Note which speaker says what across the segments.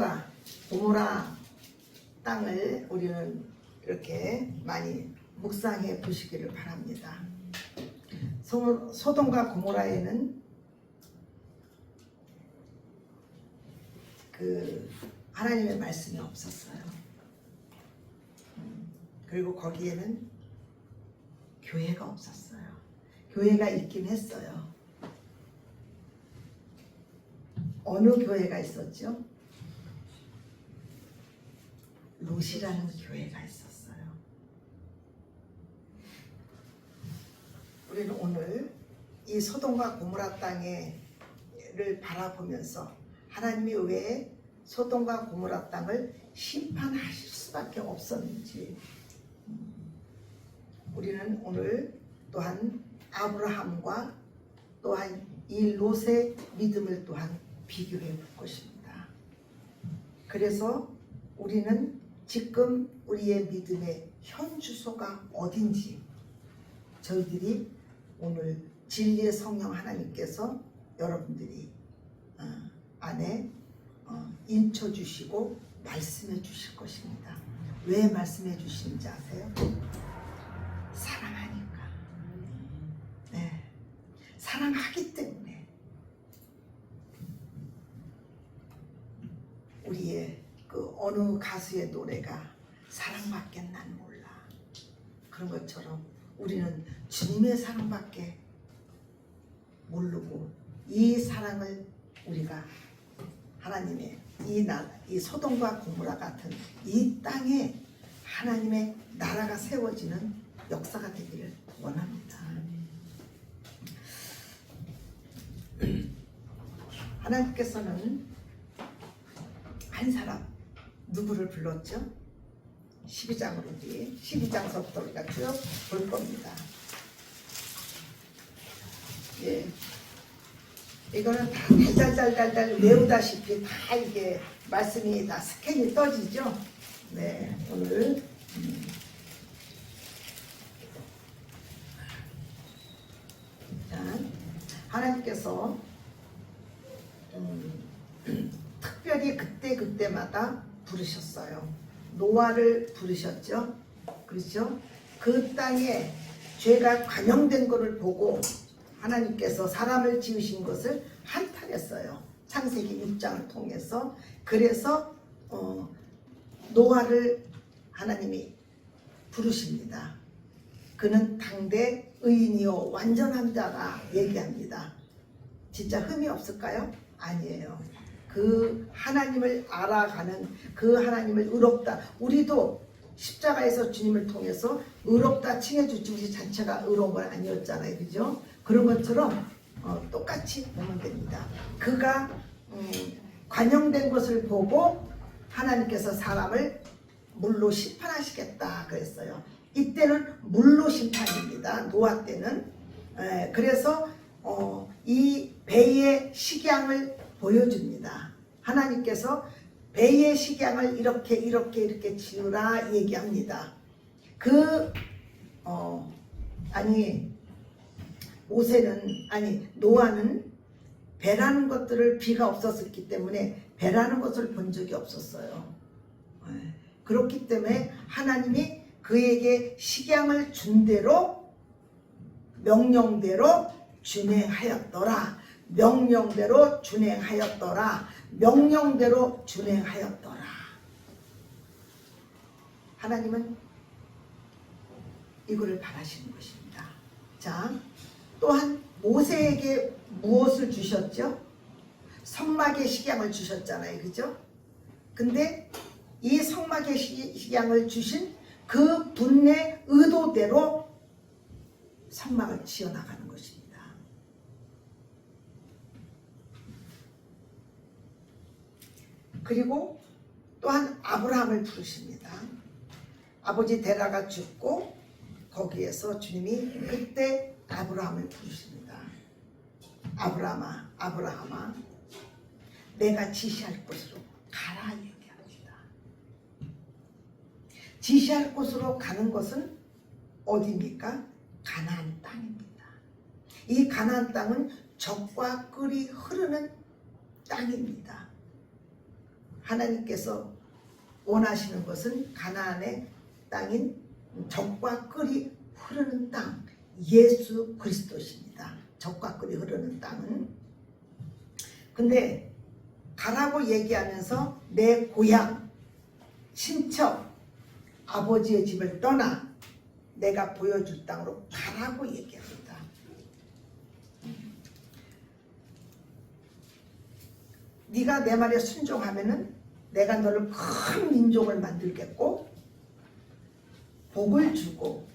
Speaker 1: 소돔과 고모라 땅을 우리는 이렇게 많이 묵상해 보시기를 바랍니다. 소돔과 고모라에는 그 하나님의 말씀이 없었어요. 그리고 거기에는 교회가 없었어요. 교회가 있긴 했어요. 어느 교회가 있었죠? 롯이라는 교회가 있었어요. 우리는 오늘 이 소돔과 고모라 땅을 바라보면서 하나님이 왜 소돔과 고모라 땅을 심판하실 수밖에 없었는지, 우리는 오늘 또한 아브라함과 또한 이 롯의 믿음을 또한 비교해 볼 것입니다. 그래서 우리는 지금 우리의 믿음의 현 주소가 어딘지 저희들이 오늘 진리의 성령 하나님께서 여러분들이 안에 인쳐 주시고 말씀해 주실 것입니다. 왜 말씀해 주시는지 아세요? 사랑하니까. 네, 사랑하기 때문에 우리의 그 어느 가수의 노래가 사랑밖에 난 몰라, 그런 것처럼 우리는 주님의 사랑밖에 모르고 이 사랑을 우리가 하나님의 이 소돔과 고모라 같은 이 땅에 하나님의 나라가 세워지는 역사가 되기를 원합니다. 하나님께서는 한 사람 누구를 불렀죠? 12장으로 12장서부터 우리가 쭉 볼 겁니다. 예, 이거는 다 달달달달 외우다시피 다 이게 말씀이 다 스캔이 떠지죠. 네, 오늘 자, 하나님께서 특별히 그때마다 부르셨어요. 노아를 부르셨죠. 그렇죠? 그 땅에 죄가 관영된 것을 보고 하나님께서 사람을 지으신 것을 한탄했어요. 창세기 6장을 통해서. 그래서 노아를 하나님이 부르십니다. 그는 당대 의인이요 완전한 자라 얘기합니다. 진짜 흠이 없을까요? 아니에요. 그 하나님을 알아가는 그 하나님을 의롭다. 우리도 십자가에서 주님을 통해서 의롭다 칭해주지 우리 자체가 의로운 건 아니었잖아요. 그죠? 그런 것처럼 똑같이 보면 됩니다. 그가 관영된 것을 보고 하나님께서 사람을 물로 심판하시겠다 그랬어요. 이때는 물로 심판입니다. 노아 때는. 그래서 이 배의 식양을 보여줍니다. 하나님께서 배의 식양을 이렇게 지으라 얘기합니다. 노아는 배라는 것들을 비가 없었기 때문에 배라는 것을 본 적이 없었어요. 그렇기 때문에 하나님이 그에게 식양을 준 대로 명령대로 준행하였더라. 명령대로 준행하였더라. 명령대로 준행하였더라. 하나님은 이거를 바라시는 것입니다. 자, 또한 모세에게 무엇을 주셨죠? 성막의 식양을 주셨잖아요. 그죠? 근데 이 성막의 식양을 주신 그 분의 의도대로 성막을 지어나가는 것입니다. 그리고 또한 아브라함을 부르십니다. 아버지 데라가 죽고 거기에서 주님이 그때 아브라함을 부르십니다. 아브라함아 내가 지시할 곳으로 가라 얘기합니다. 지시할 곳으로 가는 것은 어디입니까? 가나안 땅입니다. 이 가나안 땅은 젖과 꿀이 흐르는 땅입니다. 하나님께서 원하시는 것은 가나안의 땅인 젖과 꿀이 흐르는 땅, 예수 그리스도십니다. 젖과 꿀이 흐르는 땅은. 근데 가라고 얘기하면서 내 고향, 친척, 아버지의 집을 떠나 내가 보여줄 땅으로 가라고 얘기합니다. 네가 내 말에 순종하면은 내가 너를 큰 민족을 만들겠고 복을 주고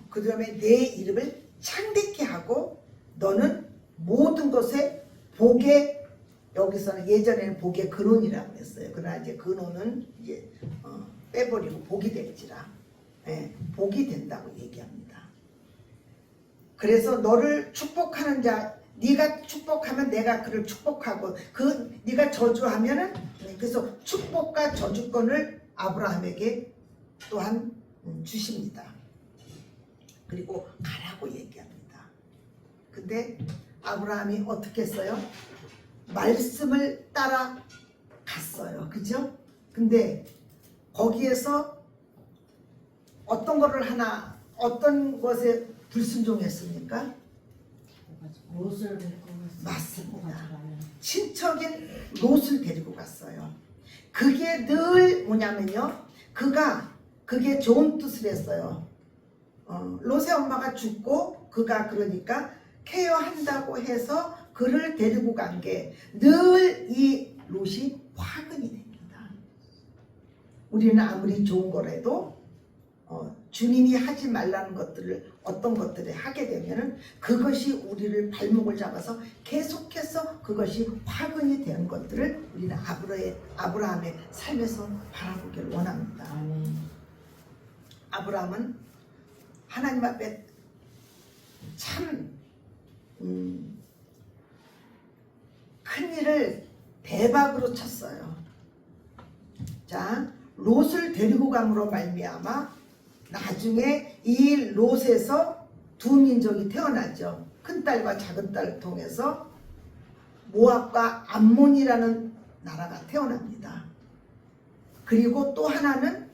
Speaker 1: 그 다음에 내 이름을 창대케 하고 너는 모든 것에 복의, 여기서는 예전에는 복의 근원이라고 했어요. 그러나 이제 근원은 이제 빼버리고 복이 될지라, 복이 된다고 얘기합니다. 그래서 너를 축복하는 자, 네가 축복하면 내가 그를 축복하고 네가 저주하면은, 그래서 축복과 저주권을 아브라함에게 또한 주십니다. 그리고 가라고 얘기합니다. 근데 아브라함이 어떻게 했어요? 말씀을 따라 갔어요. 그죠? 근데 거기에서 어떤 거를 하나, 어떤 것에 불순종했습니까?
Speaker 2: 롯을 데리고
Speaker 1: 맞습니다. 친척인 롯을 데리고 갔어요. 그게 늘 뭐냐면요, 그게 좋은 뜻을 했어요. 롯의 엄마가 죽고 그가 그러니까 케어한다고 해서 그를 데리고 간 게 늘 이 롯이 화근이 됩니다. 우리는 아무리 좋은 거라도 주님이 하지 말라는 것들을, 어떤 것들을 하게 되면은 그것이 우리를 발목을 잡아서 계속해서 그것이 화근이 되는 것들을 우리는 아브라함의 삶에서 바라보길 원합니다. 아브라함은 하나님 앞에 참 큰 일을 대박으로 쳤어요. 자, 롯을 데리고 감으로 말미암아 나중에 이 롯에서 두 민족이 태어나죠. 큰딸과 작은딸을 통해서 모압과 암몬이라는 나라가 태어납니다. 그리고 또 하나는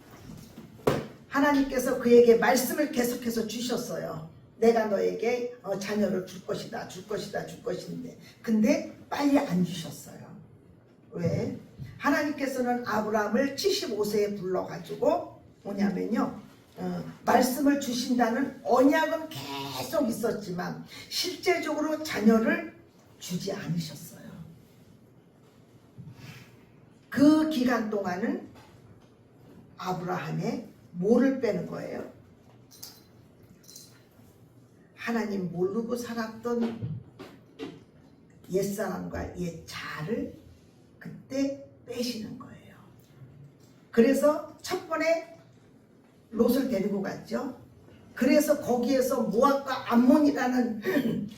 Speaker 1: 하나님께서 그에게 말씀을 계속해서 주셨어요. 내가 너에게 자녀를 줄 것이다, 줄 것이다, 줄 것인데, 근데 빨리 안 주셨어요. 왜? 하나님께서는 아브라함을 75세에 불러가지고 뭐냐면요, 말씀을 주신다는 언약은 계속 있었지만 실제적으로 자녀를 주지 않으셨어요. 그 기간 동안은 아브라함의 뭐를 빼는 거예요? 하나님 모르고 살았던 옛사람과 옛자를 그때 빼시는 거예요. 그래서 첫 번에 롯을 데리고 갔죠. 그래서 거기에서 모압과 암몬이라는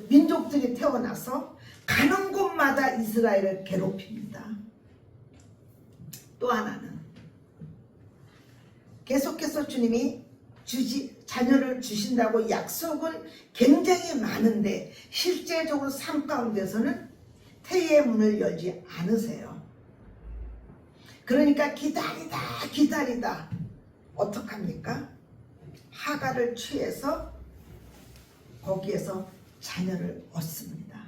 Speaker 1: 민족들이 태어나서 가는 곳마다 이스라엘을 괴롭힙니다. 또 하나는 계속해서 주님이 자녀를 주신다고 약속은 굉장히 많은데 실제적으로 삶 가운데서는 태의 문을 열지 않으세요. 그러니까 기다리다 어떡합니까? 하갈을 취해서 거기에서 자녀를 얻습니다.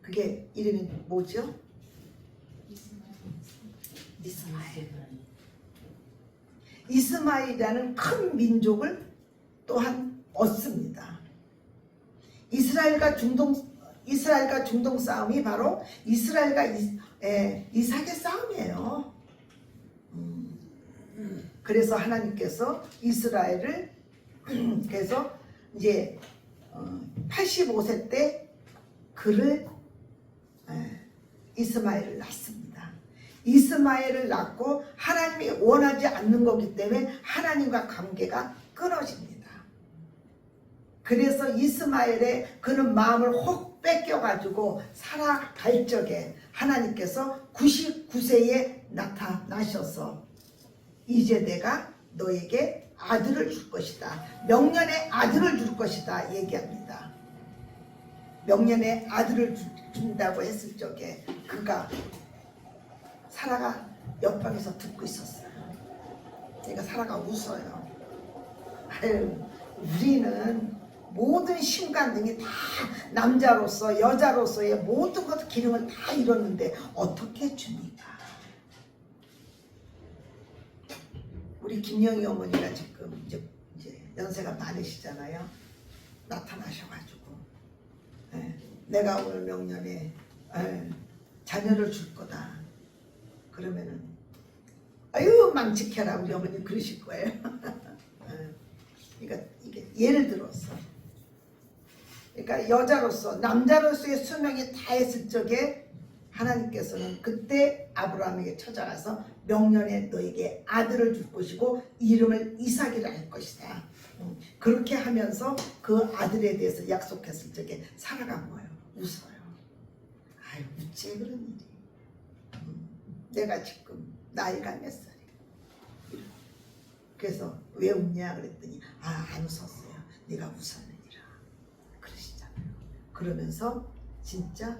Speaker 1: 그게 이름이 뭐죠? 이스마엘이라는 큰 민족을 또한 얻습니다. 이스라엘과 중동 싸움이 바로 이스라엘과 이삭의 싸움이에요. 그래서 하나님께서 이스라엘을 그래서 이제 85세 때 그를 이스마엘을 낳습니다. 이스마엘을 낳고 하나님이 원하지 않는 거기 때문에 하나님과 관계가 끊어집니다. 그래서 이스마엘의 그는 마음을 혹 뺏겨가지고 살아갈 적에 하나님께서 99세에 나타나셔서 이제 내가 너에게 아들을 줄 것이다, 명년의 아들을 줄 것이다 얘기합니다. 명년에 아들을 준다고 했을 적에 그가 사라가 옆방에서 듣고 있었어요. 그러니까 사라가 웃어요. 아유, 우리는 모든 심관 등이 다 남자로서 여자로서의 모든 것 기능을 다 이뤘는데 어떻게 줍니까? 우리 김영희 어머니가 지금 이제 연세가 많으시잖아요. 나타나셔가지고 내가 오늘 명년에 자녀를 줄 거다. 그러면은 아유 망치켜라 우리 어머니 그러실 거예요. 그러니까 이게 예를 들어서 그러니까 여자로서 남자로서의 수명이 다 했을 적에 하나님께서는 그때 아브라함에게 찾아가서 명년에 너에게 아들을 줄 것이고 이름을 이삭이라 할 것이다. 그렇게 하면서 그 아들에 대해서 약속했을 적에 사라가 뭐예요? 웃어요. 아유 웃지 그런 일이. 내가 지금 나이가 몇 살이야? 그래서 왜 웃냐 그랬더니 안 웃었어요. 네가 웃었느니라 그러시잖아요. 그러면서 진짜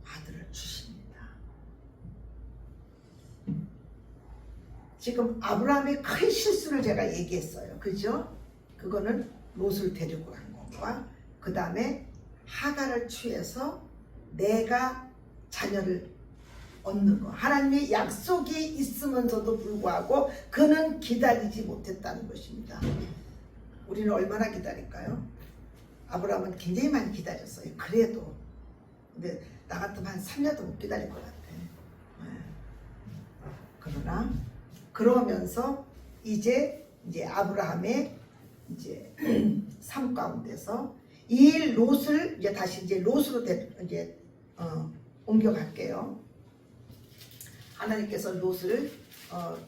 Speaker 1: 아들을 주십니다. 지금 아브라함의 큰 실수를 제가 얘기했어요. 그죠? 그거는 롯을 데리고 간 것과 그 다음에 하갈을 취해서 내가 자녀를 얻는 거. 하나님의 약속이 있으면서도 불구하고 그는 기다리지 못했다는 것입니다. 우리는 얼마나 기다릴까요? 아브라함은 굉장히 많이 기다렸어요. 그래도 근데 나 같으면 한 3년도 못 기다릴 것 같아. 그러나 그러면서 이제 아브라함의 이제 삶 가운데서 이 롯을 이제 다시 이제 롯으로 옮겨갈게요. 하나님께서 롯을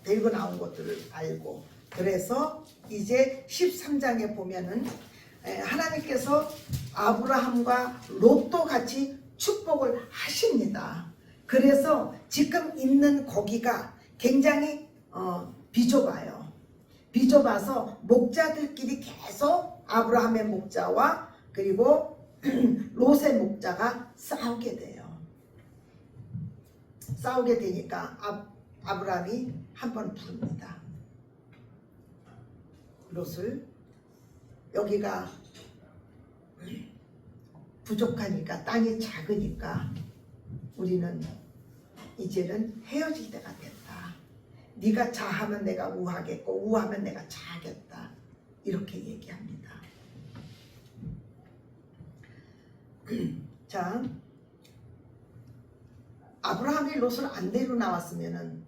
Speaker 1: 데리고 나온 것들을 알고 그래서 이제 13장에 보면은 하나님께서 아브라함과 롯도 같이 축복을 하십니다. 그래서 지금 있는 거기가 굉장히 비좁아요. 비좁아서 목자들끼리 계속 아브라함의 목자와 그리고 롯의 목자가 싸우게 돼요. 싸우게 되니까 아브라함이 한번 부릅니다. 롯을 여기가 부족하니까 땅이 작으니까 우리는 이제는 헤어질 때가 됐다. 네가 자하면 내가 우하겠고 우하면 내가 자하겠다. 이렇게 얘기합니다. 자, 아브라함이 롯을 안 데리고 나왔으면은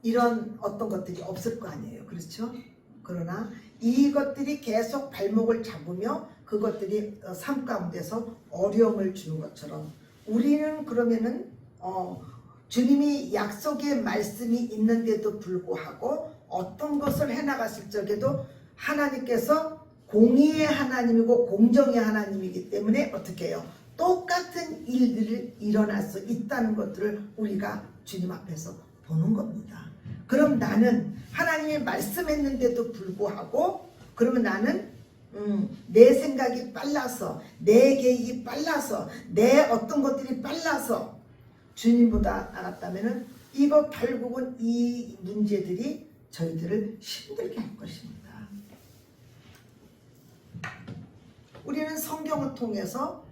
Speaker 1: 이런 어떤 것들이 없을 거 아니에요. 그렇죠? 그러나 이것들이 계속 발목을 잡으며 그것들이 삶 가운데서 어려움을 주는 것처럼 우리는 그러면은 주님이 약속의 말씀이 있는데도 불구하고 어떤 것을 해나갔을 적에도 하나님께서 공의의 하나님이고 공정의 하나님이기 때문에 어떻게 해요? 똑같은 일들이 일어날 수 있다는 것들을 우리가 주님 앞에서 보는 겁니다. 그럼 나는 하나님이 말씀했는데도 불구하고 그러면 나는 내 생각이 빨라서 내 계획이 빨라서 내 어떤 것들이 빨라서 주님보다 나갔다면은 이거 결국은 이 문제들이 저희들을 힘들게 할 것입니다. 우리는 성경을 통해서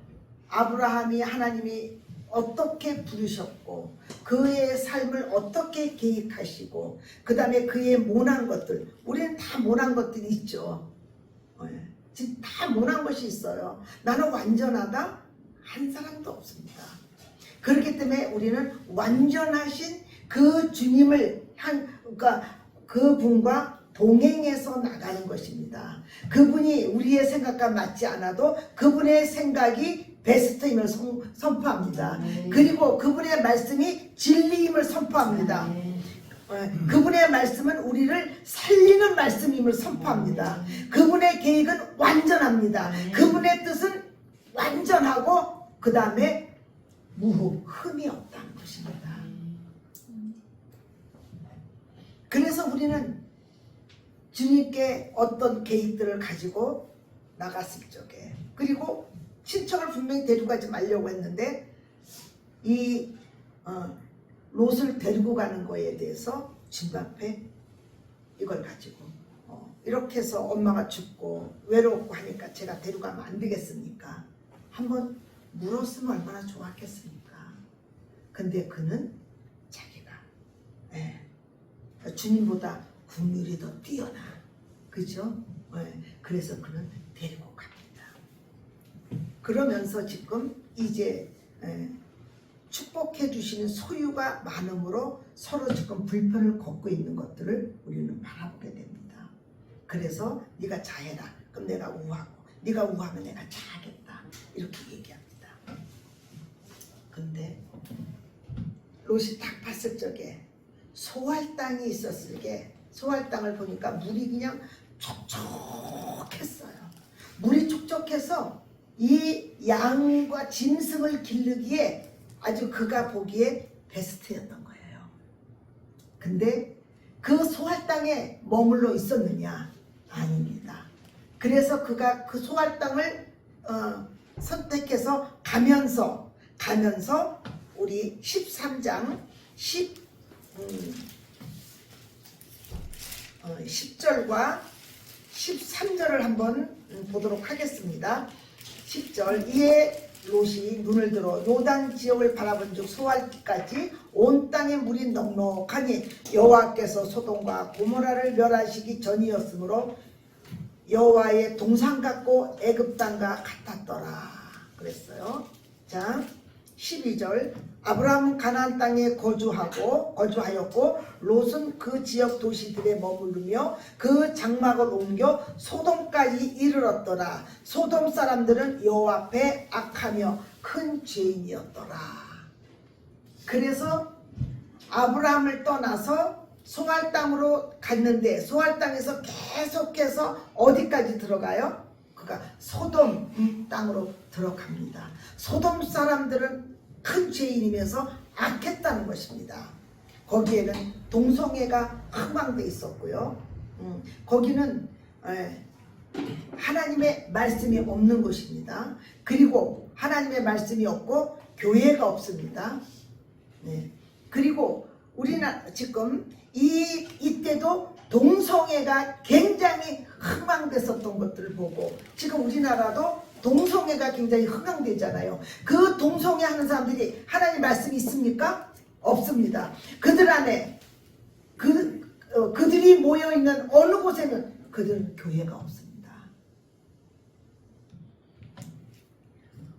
Speaker 1: 아브라함이 하나님이 어떻게 부르셨고 그의 삶을 어떻게 계획하시고 그 다음에 그의 모난 것들 우리는 다 모난 것들이 있죠. 다 모난 것이 있어요. 나는 완전하다? 한 사람도 없습니다. 그렇기 때문에 우리는 완전하신 그 주님을 그러니까 그분과 동행해서 나가는 것입니다. 그분이 우리의 생각과 맞지 않아도 그분의 생각이 베스트임을 선포합니다. 그리고 그분의 말씀이 진리임을 선포합니다. 그분의 말씀은 우리를 살리는 말씀임을 선포합니다. 그분의 계획은 완전합니다. 그분의 뜻은 완전하고 그 다음에 흠이 없다는 것입니다. 그래서 우리는 주님께 어떤 계획들을 가지고 나갔을 적에 그리고 친척을 분명히 데려가지 말려고 했는데 이 롯을 데리고 가는 거에 대해서 집 앞에 이걸 가지고 이렇게 해서 엄마가 죽고 외롭고 하니까 제가 데려가면 안 되겠습니까? 한번 물었으면 얼마나 좋았겠습니까? 근데 그는 자기가 주님보다 국률이 더 뛰어나, 그죠? 그래서 그는 데리고 갑니다. 그러면서 지금 이제 축복해 주시는 소유가 많음으로 서로 지금 불편을 겪고 있는 것들을 우리는 바라보게 됩니다. 그래서 네가 자해라. 그럼 내가 우하고, 네가 우하면 내가 자하겠다. 이렇게 얘기합니다. 근데 롯이 딱 봤을 적에 소할 땅이 있었을 게 소할 땅을 보니까 물이 그냥 촉촉했어요. 물이 촉촉해서 이 양과 짐승을 기르기에 아주 그가 보기에 베스트였던 거예요. 근데 그 소할 땅에 머물러 있었느냐? 아닙니다. 그래서 그가 그 소할 땅을 선택해서 가면서 우리 13장 10절과 13절을 한번 보도록 하겠습니다. 10절 이에 롯이 눈을 들어 요단 지역을 바라본 즉 소알까지 온 땅의 물이 넉넉하니 여호와께서 소돔과 고모라를 멸하시기 전이었으므로 여호와의 동산 같고 애굽 땅과 같았더라 그랬어요. 자 12절 아브라함은 가나안 땅에 거주하였고 롯은 그 지역 도시들에 머무르며 그 장막을 옮겨 소돔까지 이르렀더라. 소돔 사람들은 여호와 앞에 악하며 큰 죄인이었더라. 그래서 아브라함을 떠나서 소알 땅으로 갔는데 소알 땅에서 계속해서 어디까지 들어가요? 그가 소돔 땅으로 들어갑니다. 소돔 사람들은 큰 죄인이면서 악했다는 것입니다. 거기에는 동성애가 흥망돼 있었고요. 거기는 하나님의 말씀이 없는 곳입니다. 그리고 하나님의 말씀이 없고 교회가 없습니다. 그리고 우리나라 지금 이때도 동성애가 굉장히 흥망됐었던 것들을 보고 지금 우리나라도 동성애가 굉장히 흥망되잖아요. 그 동성애 하는 사람들이 하나님 말씀이 있습니까? 없습니다. 그들 안에 그들이 모여있는 어느 곳에는 그들은 교회가 없습니다.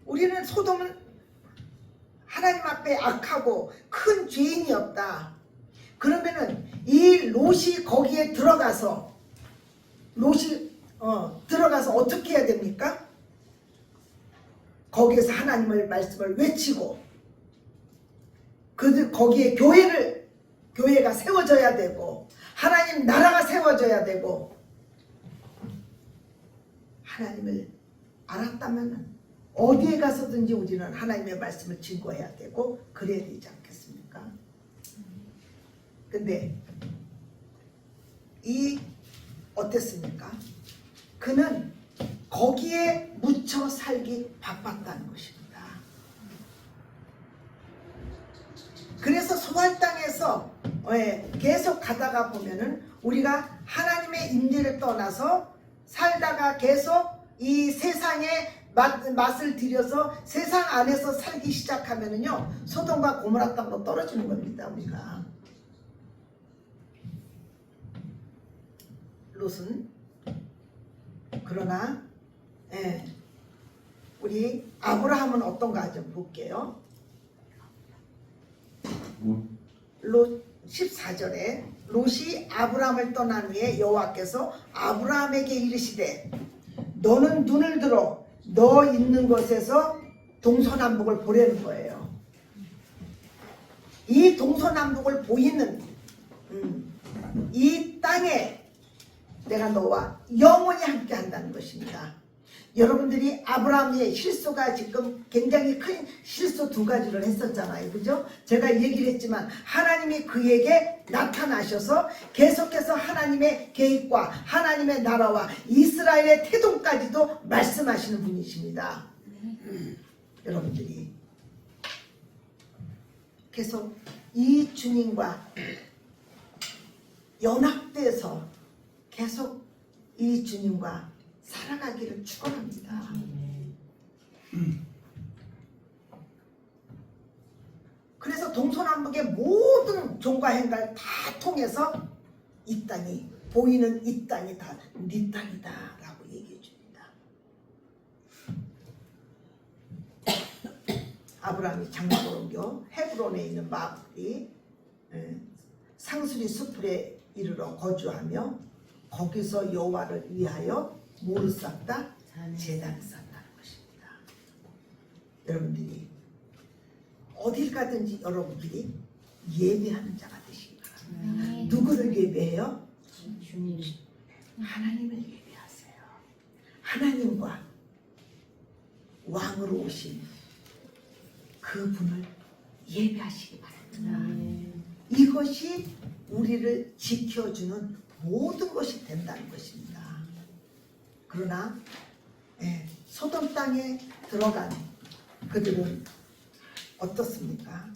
Speaker 1: 우리는 소돔은 하나님 앞에 악하고 큰 죄인이었다. 그러면은 이 롯이 거기에 들어가서 어떻게 해야 됩니까? 거기에서 하나님의 말씀을 외치고 거기에 교회가 세워져야 되고 하나님 나라가 세워져야 되고 하나님을 알았다면 어디에 가서든지 우리는 하나님의 말씀을 증거해야 되고 그래야 되지 않겠습니까? 근데 어땠습니까? 그는 거기에 묻혀 살기 바빴다는 것입니다. 그래서 소알 땅에서 계속 가다가 보면은 우리가 하나님의 임재를 떠나서 살다가 계속 이 세상의 맛을 들여서 세상 안에서 살기 시작하면은요 소돔과 고모라 땅으로 떨어지는 겁니다. 우리가 롯은 그러나 우리 아브라함은 어떤가 좀 볼게요. 롯 14절에 롯이 아브라함을 떠난 후에 여호와께서 아브라함에게 이르시되 너는 눈을 들어 너 있는 곳에서 동서남북을 보라는 거예요. 이 동서남북을 보이는 이 땅에 내가 너와 영원히 함께 한다는 것입니다. 여러분들이 아브라함의 실수가 지금 굉장히 큰 실수 두 가지를 했었잖아요. 그죠? 제가 얘기를 했지만 하나님이 그에게 나타나셔서 계속해서 하나님의 계획과 하나님의 나라와 이스라엘의 태동까지도 말씀하시는 분이십니다. 여러분들이 계속 이 주님과 연합돼서 계속 이 주님과 살아가기를 축원합니다. 그래서 동서남북의 모든 종과 행가를 다 통해서 이 땅이 보이는 이 땅이 다 네 땅이다 라고 얘기해 줍니다. 아브라함이 장막을 옮겨 헤브론에 있는 마을이 상수리 숲에 이르러 거주하며 거기서 여호와를 위하여 뭐를 쌓다? 제단을 쌓다는 것입니다. 여러분들이 어딜 가든지 여러분들이 예배하는 자가 되시기 바랍니다. 누구를 예배해요?
Speaker 2: 주님.
Speaker 1: 하나님을 예배하세요. 하나님과 왕으로 오신 그분을 예배하시기 바랍니다. 이것이 우리를 지켜주는 모든 것이 된다는 것입니다. 그러나 소돔 땅에 들어간 그들은 어떻습니까?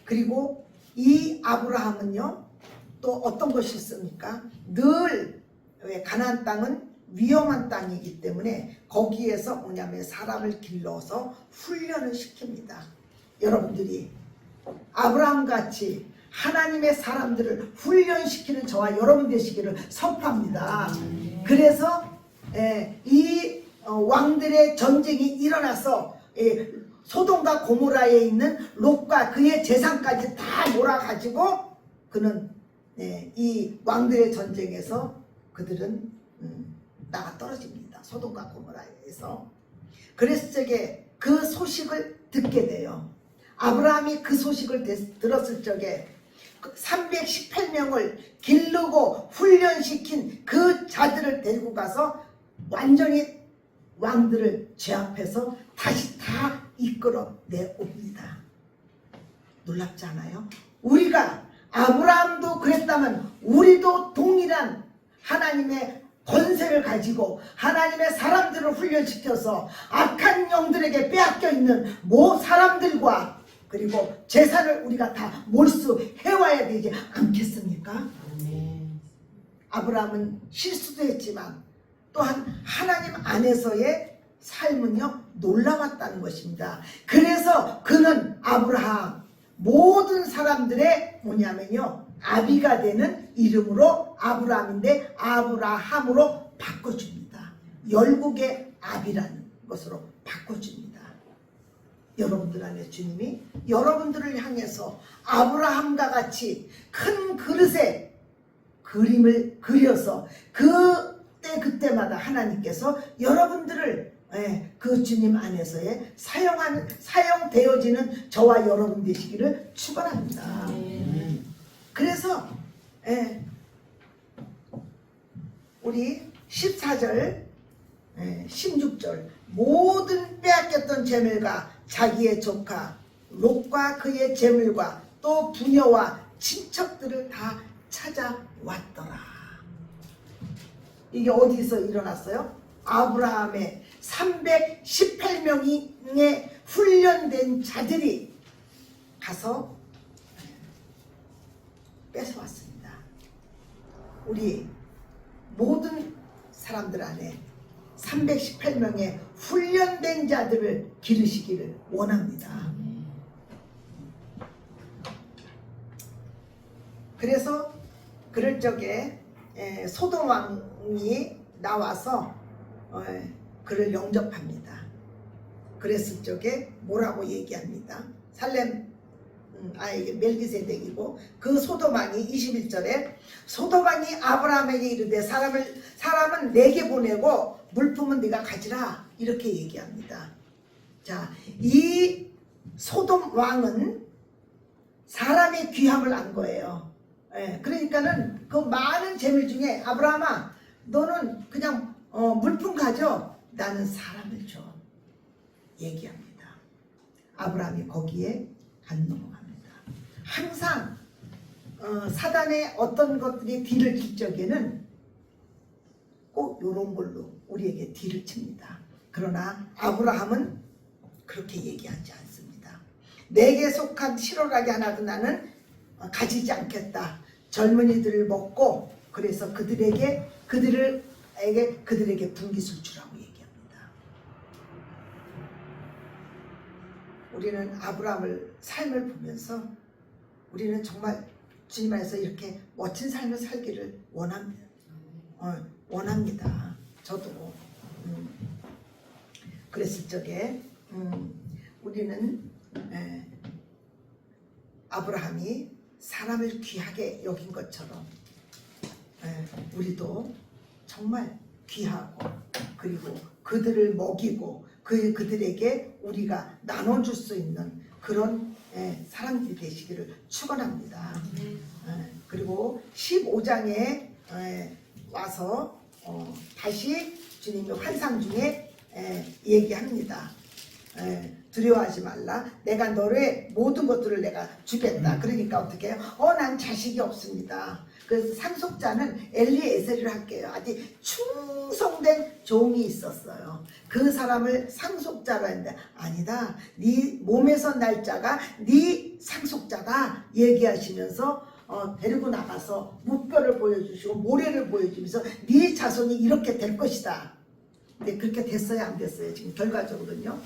Speaker 1: 그리고 이 아브라함은요 또 어떤 것이 있습니까? 늘 가나안 땅은 위험한 땅이기 때문에 거기에서 뭐냐면 사람을 길러서 훈련을 시킵니다. 여러분들이 아브라함 같이 하나님의 사람들을 훈련시키는 저와 여러분 되시기를 선포합니다. 그래서 이 왕들의 전쟁이 일어나서 소돔과 고모라에 있는 롯과 그의 재산까지 다 몰아가지고 그는 이 왕들의 전쟁에서 그들은 나가 떨어집니다. 소돔과 고모라에서. 그랬을 적에 그 소식을 듣게 돼요. 아브라함이 그 소식을 들었을 적에 318명을 기르고 훈련시킨 그 자들을 데리고 가서 완전히 왕들을 제압해서 다시 다 이끌어내옵니다. 놀랍지 않아요? 우리가 아브라함도 그랬다면 우리도 동일한 하나님의 권세를 가지고 하나님의 사람들을 훈련시켜서 악한 영들에게 빼앗겨 있는 사람들과 그리고 재산을 우리가 다 몰수해와야 되지 않겠습니까? 아브라함은 실수도 했지만 또한 하나님 안에서의 삶은요 놀라웠다는 것입니다. 그래서 그는 아브라함 모든 사람들의 뭐냐면요 아비가 되는 이름으로 아브라함인데 아브라함으로 바꿔줍니다. 열국의 아비라는 것으로 바꿔줍니다. 여러분들 안에 주님이 여러분들을 향해서 아브라함과 같이 큰 그릇에 그림을 그려서 그때마다 하나님께서 여러분들을 그 주님 안에서의 사용되어지는 저와 여러분 되시기를 축원합니다. 그래서 우리 14절 16절 모든 빼앗겼던 재물과 자기의 조카 롯과 그의 재물과 또 부녀와 친척들을 다 찾아왔더라. 이게 어디서 일어났어요? 아브라함의 318명의 훈련된 자들이 가서 뺏어왔습니다. 우리 모든 사람들 안에 318명의 훈련된 자들을 기르시기를 원합니다. 그래서 그럴 적에 소돔 왕이 나와서 그를 영접합니다. 그랬을 적에 뭐라고 얘기합니다. 살렘 이게 멜기세덱이고 그 소돔 왕이 21절에 소돔 왕이 아브라함에게 이르되 사람은 내게 보내고 물품은 네가 가지라 이렇게 얘기합니다. 자, 이 소돔 왕은 사람의 귀함을 안 거예요. 그러니까는 그 많은 재물 중에 아브라함아 너는 그냥 물품 가져 나는 사람을 줘 얘기합니다. 아브라함이 거기에 안 넘어갑니다. 항상 사단의 어떤 것들이 뒤를 칠 적에는 꼭 이런 걸로 우리에게 뒤를 칩니다. 그러나 아브라함은 그렇게 얘기하지 않습니다. 내게 속한 실오라기 하나도 나는 가지지 않겠다. 젊은이들을 먹고 그래서 그들에게 분깃을 주라고 얘기합니다. 우리는 아브라함을 삶을 보면서 우리는 정말 주님 안에서 이렇게 멋진 삶을 살기를 원합니다. 원합니다. 저도 그랬을 적에 우리는 아브라함이 사람을 귀하게 여긴 것처럼 우리도 정말 귀하고 그리고 그들을 먹이고 그들에게 우리가 나눠줄 수 있는 그런 사람들이 되시기를 축원합니다. 그리고 15장에 와서 다시 주님이 환상 중에 얘기합니다. 두려워하지 말라. 내가 너의 모든 것들을 내가 주겠다. 그러니까 어떻게 해요? 난 자식이 없습니다. 그래서 상속자는 엘리에셀을 할게요. 아주 충성된 종이 있었어요. 그 사람을 상속자라 했는데 아니다. 네 몸에서 날 자가 네 상속자다 얘기하시면서 데리고 나가서 무뼈를 보여주시고 모래를 보여주면서 네 자손이 이렇게 될 것이다. 근데 그렇게 됐어요, 안 됐어요? 지금 결과적으로는요.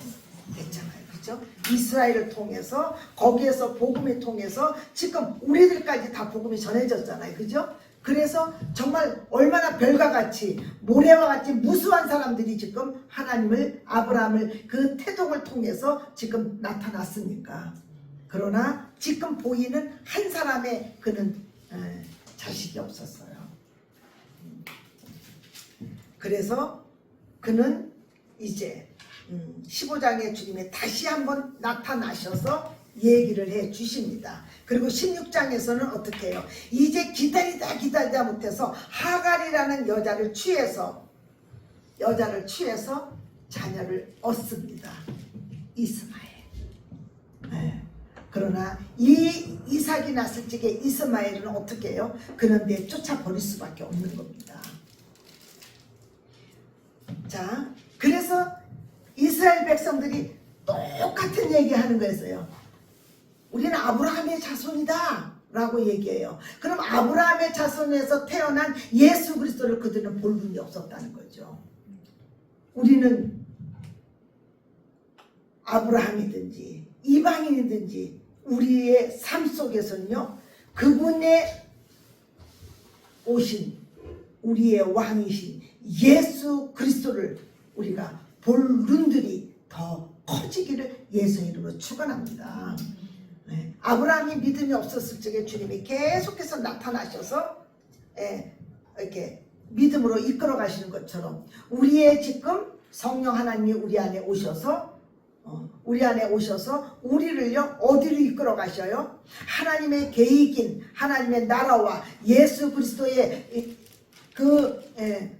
Speaker 1: 됐잖아요. 그죠? 이스라엘을 통해서 거기에서 복음을 통해서 지금 우리들까지 다 복음이 전해졌잖아요. 그죠? 그래서 정말 얼마나 별과 같이 모래와 같이 무수한 사람들이 지금 하나님을 아브라함을 그 태동을 통해서 지금 나타났으니까. 그러나 지금 보이는 한 사람의 그는 자식이 없었어요. 그래서 그는 이제 15장에 주님이 다시 한번 나타나셔서 얘기를 해 주십니다. 그리고 16장에서는 어떻게 해요? 이제 기다리다 못해서 하갈이라는 여자를 취해서 자녀를 얻습니다. 이스마엘. 그러나 이 이삭이 났을 적에 이스마엘은 어떻게 해요? 그는 내쫓아 버릴 수밖에 없는 겁니다. 자, 그래서 이스라엘 백성들이 똑같은 얘기하는 거였어요. 우리는 아브라함의 자손이다 라고 얘기해요. 그럼 아브라함의 자손에서 태어난 예수 그리스도를 그들은 볼 눈이 없었다는 거죠. 우리는 아브라함이든지 이방인이든지 우리의 삶 속에서는요, 그분의 오신 우리의 왕이신 예수 그리스도를 우리가 볼 눈들이 더 커지기를 예수 이름으로 축원합니다. 아브라함이 믿음이 없었을 적에 주님이 계속해서 나타나셔서 이렇게 믿음으로 이끌어 가시는 것처럼 우리의 지금 성령 하나님이 우리 안에 오셔서 우리를요 어디로 이끌어 가셔요? 하나님의 계획인 하나님의 나라와 예수 그리스도의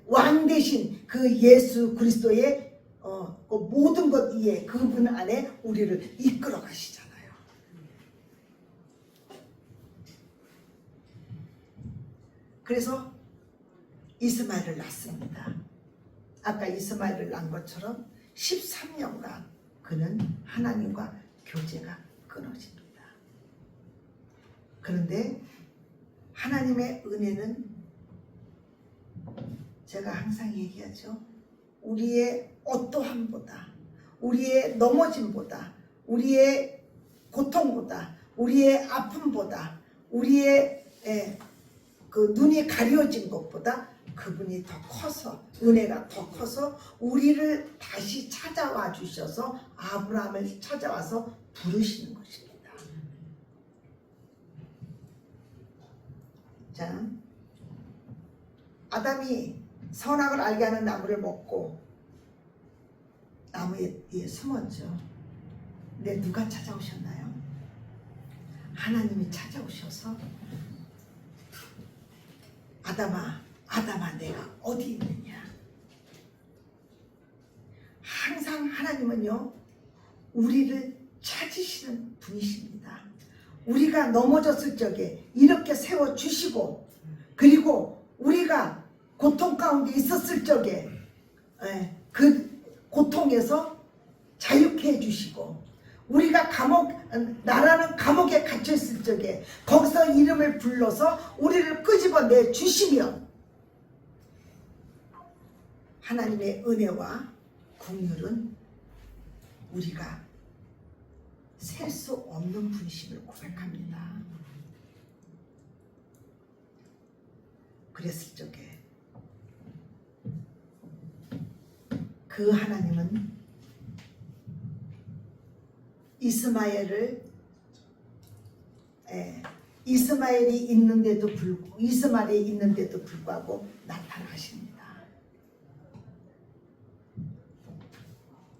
Speaker 1: 왕 대신 그 예수 그리스도의 그 모든 것 위에 그분 안에 우리를 이끌어 가시잖아요. 그래서 이스마엘을 낳습니다. 아까 이스마엘을 낳은 것처럼 13년간 그는 하나님과 교제가 끊어집니다. 그런데 하나님의 은혜는 제가 항상 얘기하죠. 우리의 어떠함보다, 우리의 넘어짐보다, 우리의 고통보다, 우리의 아픔보다, 우리의 그 눈이 가려진 것보다 그분이 더 커서, 은혜가 더 커서 우리를 다시 찾아와 주셔서 아브라함을 찾아와서 부르시는 것입니다. 자, 아담이 선악을 알게 하는 나무를 먹고 나무에 숨었죠. 근데 누가 찾아오셨나요? 하나님이 찾아오셔서 아담아 내가 어디 있느냐. 항상 하나님은요 우리를 찾으시는 분이십니다. 우리가 넘어졌을 적에 이렇게 세워주시고, 그리고 우리가 고통 가운데 있었을 적에 그 고통에서 자유케 해주시고, 우리가 나라는 감옥에 갇혀있을 적에 거기서 이름을 불러서 우리를 끄집어내 주시면 하나님의 은혜와 긍휼은 우리가 셀 수 없는 분이심을 고백합니다. 그랬을 적에 그 하나님은 이스마엘이 있는데도 불구하고 나타나십니다.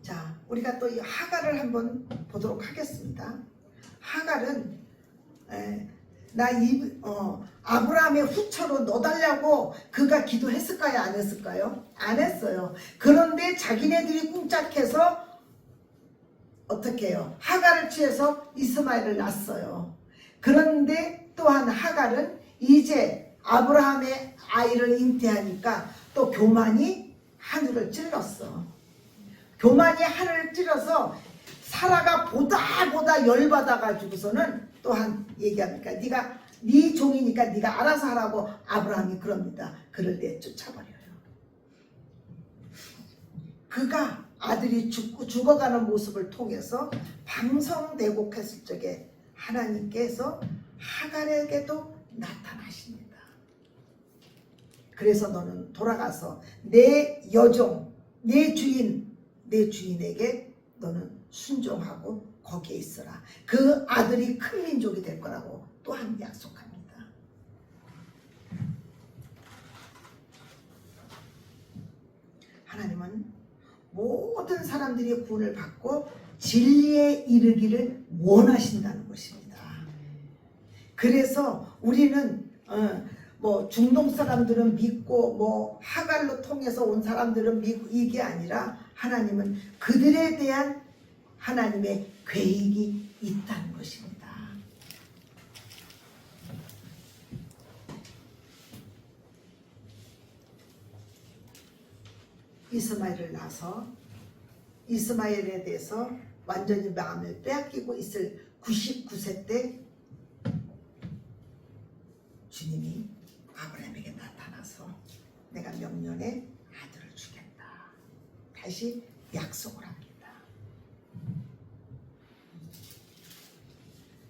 Speaker 1: 자, 우리가 또 이 하갈을 한번 보도록 하겠습니다. 하갈은 아브라함의 후처로 넣어달라고 그가 기도했을까요? 안 했을까요? 안 했어요. 그런데 자기네들이 꿍짝해서 어떻게 해요? 하갈을 취해서 이스마엘을 낳았어요. 그런데 또한 하갈은 이제 아브라함의 아이를 잉태하니까 또 교만이 하늘을 찔렀어. 교만이 하늘을 찔러서 사라가 보다 열받아가지고서는 또한 얘기합니까? 네가 네 종이니까 네가 알아서 하라고 아브라함이 그럽니다. 그를 내쫓아버려요. 그가 아들이 죽어가는 모습을 통해서 방성대곡했을 적에 하나님께서 하갈에게도 나타나십니다. 그래서 너는 돌아가서 내 여종, 내 주인에게 너는 순종하고 거기에 있어라. 그 아들이 큰 민족이 될 거라고 또한 약속합니다. 하나님은 모든 사람들이 구원을 받고 진리에 이르기를 원하신다는 것입니다. 그래서 우리는 중동 사람들은 믿고 하갈로 통해서 온 사람들은 믿고 이게 아니라 하나님은 그들에 대한 하나님의 계획이 있다는 것입니다. 이스마엘을 낳아서 이스마엘에 대해서 완전히 마음을 빼앗기고 있을 99세 때 주님이 아브라함에게 나타나서 내가 명년에 아들을 주겠다. 다시 약속을 합니다.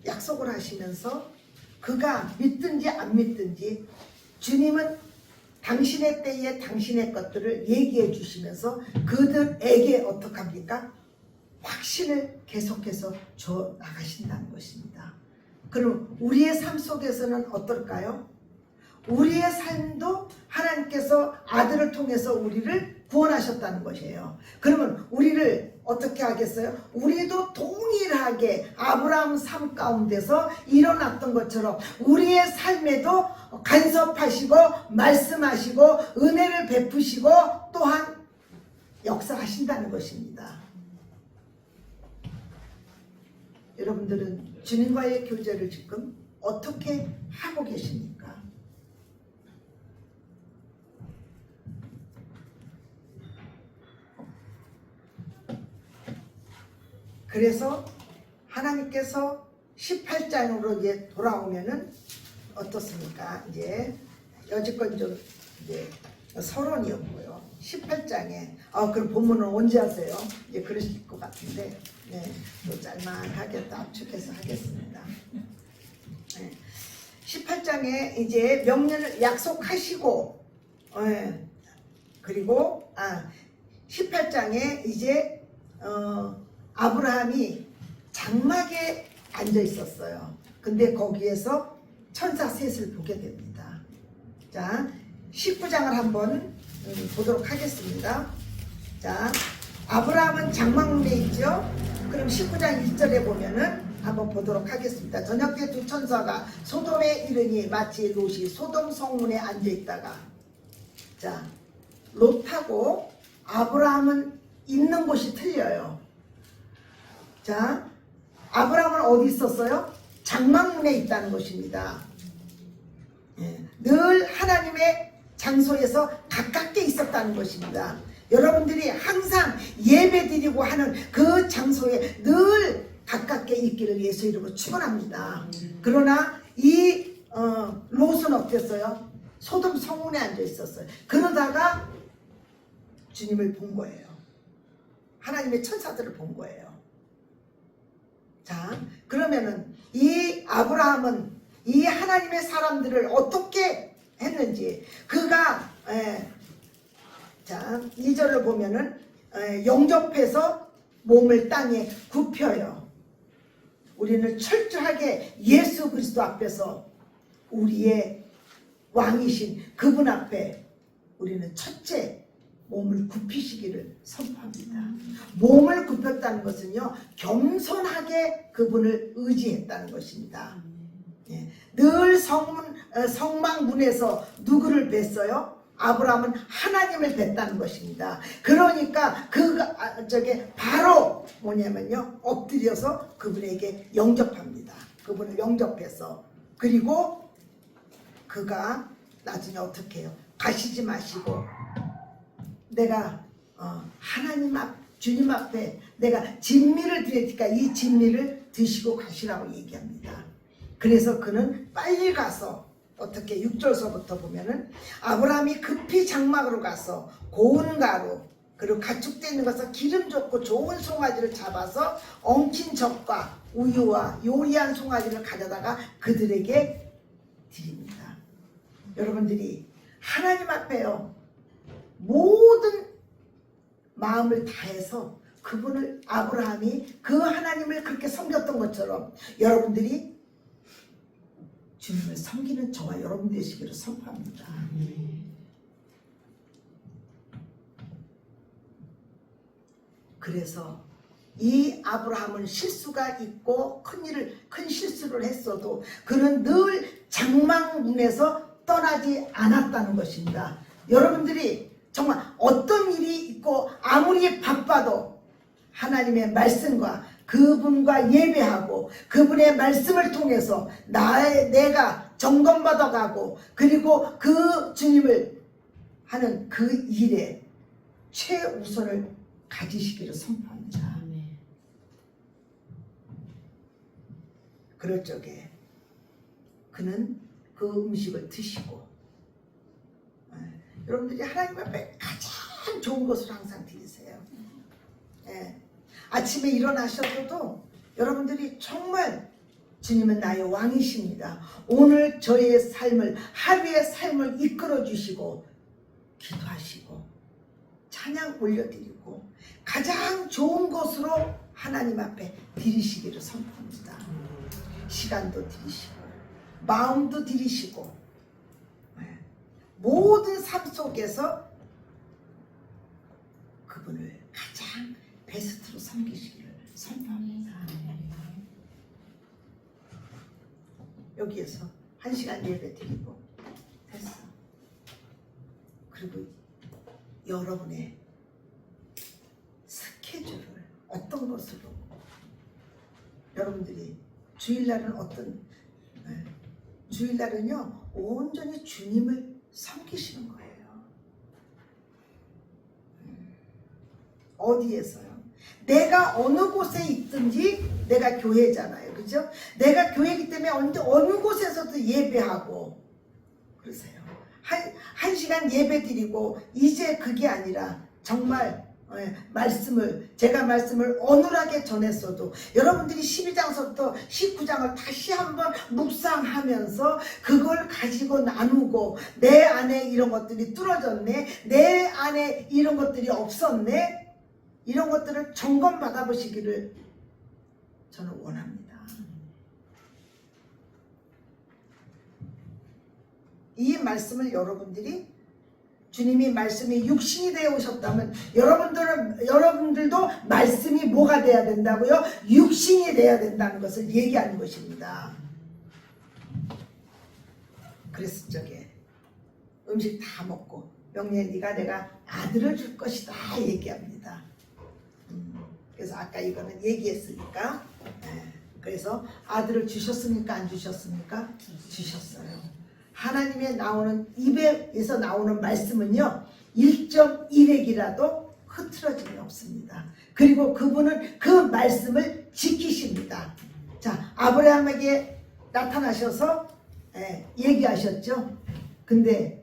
Speaker 1: 약속을 하시면서 그가 믿든지 안 믿든지 주님은 당신의 때에 당신의 것들을 얘기해 주시면서 그들에게 어떻게 합니까? 확신을 계속해서 줘 나가신다는 것입니다. 그럼 우리의 삶 속에서는 어떨까요? 우리의 삶도 하나님께서 아들을 통해서 우리를 구원하셨다는 것이에요. 그러면 우리를 어떻게 하겠어요? 우리도 동일하게 아브라함 삶 가운데서 일어났던 것처럼 우리의 삶에도 간섭하시고 말씀하시고 은혜를 베푸시고 또한 역사하신다는 것입니다. 여러분들은 주님과의 교제를 지금 어떻게 하고 계십니까? 그래서 하나님께서 18장으로 이제 돌아오면은 어떻습니까? 이제 여지껏 좀 이제 서론이었고요. 18장에 그럼 본문은 언제 하세요? 이제 그러실 것 같은데 또 짤막하게 또 압축해서 하겠습니다. 18장에 이제 명령을 약속하시고 그리고 18장에 이제 아브라함이 장막에 앉아 있었어요. 근데 거기에서 천사 셋을 보게 됩니다. 자, 19장을 한번 보도록 하겠습니다. 자, 아브라함은 장막문에 있죠. 그럼 19장 1절에 보면은 한번 보도록 하겠습니다. 저녁때 두 천사가 소돔에 이르니 마치 롯이 소돔 성문에 앉아 있다가, 자, 롯하고 아브라함은 있는 곳이 틀려요. 자, 아브라함은 어디 있었어요? 장막문에 있다는 것입니다. 늘 하나님의 장소에서 가깝게 있었다는 것입니다. 여러분들이 항상 예배드리고 하는 그 장소에 늘 가깝게 있기를 예수 이름으로 축원합니다. 그러나 이 롯은 어땠어요? 소돔 성문에 앉아 있었어요. 그러다가 주님을 본 거예요. 하나님의 천사들을 본 거예요. 자, 그러면은 이 아브라함은 이 하나님의 사람들을 어떻게 했는지 그가 자 2절을 보면은 영접해서 몸을 땅에 굽혀요. 우리는 철저하게 예수 그리스도 앞에서 우리의 왕이신 그분 앞에 우리는 첫째 몸을 굽히시기를 선포합니다. 몸을 굽혔다는 것은요, 겸손하게 그분을 의지했다는 것입니다. 예. 늘 성막문에서 누구를 뵀어요? 아브라함은 하나님을 뵀다는 것입니다. 그러니까 바로 뭐냐면요, 엎드려서 그분에게 영접합니다. 그분을 영접해서, 그리고 그가 나중에 어떻게 해요? 가시지 마시고 내가 하나님 주님 앞에 내가 진미를 드리니까 이 진미를 드시고 가시라고 얘기합니다. 그래서 그는 빨리 가서 어떻게 6절서부터 보면은 아브라함이 급히 장막으로 가서 고운 가루 그리고 가축되어 있는 것을 기름 좋고 좋은 송아지를 잡아서 엉킨 젖과 우유와 요리한 송아지를 가져다가 그들에게 드립니다. 여러분들이 하나님 앞에요, 모든 마음을 다해서 그분을, 아브라함이 그 하나님을 그렇게 섬겼던 것처럼 여러분들이 주님을 섬기는 저와 여러분 되시기를 선포합니다. 그래서 이 아브라함은 실수가 있고 큰 실수를 했어도 그는 늘 장막문에서 떠나지 않았다는 것입니다. 여러분들이 정말 어떤 일이 있고 아무리 바빠도 하나님의 말씀과 그분과 예배하고 그분의 말씀을 통해서 내가 점검받아 가고 그리고 그 주님을 하는 그 일에 최우선을 가지시기를 선포합니다. 그럴 적에 그는 그 음식을 드시고, 여러분들이 하나님 앞에 가장 좋은 것을 항상 드리세요. 아침에 일어나셔도 여러분들이 정말 주님은 나의 왕이십니다. 오늘 저의 삶을, 하루의 삶을 이끌어 주시고 기도하시고 찬양 올려드리고 가장 좋은 것으로 하나님 앞에 드리시기를 선포합니다. 시간도 드리시고 마음도 드리시고 모든 삶 속에서 그분을 가장 베스트로 섬기시기를 선포합니다. 여기에서 1시간 예배 드리고 됐어. 그리고 여러분의 스케줄을 어떤 것으로, 여러분들이 주일날은 주일날은요 온전히 주님을 섬기시는 거예요. 어디에서요? 내가 어느 곳에 있든지, 내가 교회잖아요, 그죠? 내가 교회이기 때문에 어느 곳에서도 예배하고 그러세요. 한 시간 예배 드리고, 이제 그게 아니라 정말 제가 말씀을 어눌하게 전했어도 여러분들이 12장서부터 19장을 다시 한번 묵상하면서 그걸 가지고 나누고, 내 안에 이런 것들이 뚫어졌네, 내 안에 이런 것들이 없었네, 이런 것들을 점검 받아보시기를 저는 원합니다. 이 말씀을 여러분들이, 주님이 말씀이 육신이 되어 오셨다면 여러분들도 말씀이 뭐가 돼야 된다고요? 육신이 돼야 된다는 것을 얘기하는 것입니다. 그랬을 적에 음식 다 먹고 명리에 네가 내가 아들을 줄 것이다 얘기합니다. 그래서 아까 이거는 얘기했으니까, 그래서 아들을 주셨습니까? 안 주셨습니까? 주셨어요. 하나님의 나오는 입에서 나오는 말씀은요, 1.1핵이라도 흐트러짐이 없습니다. 그리고 그분은 그 말씀을 지키십니다. 자, 아브라함에게 나타나셔서 얘기하셨죠. 근데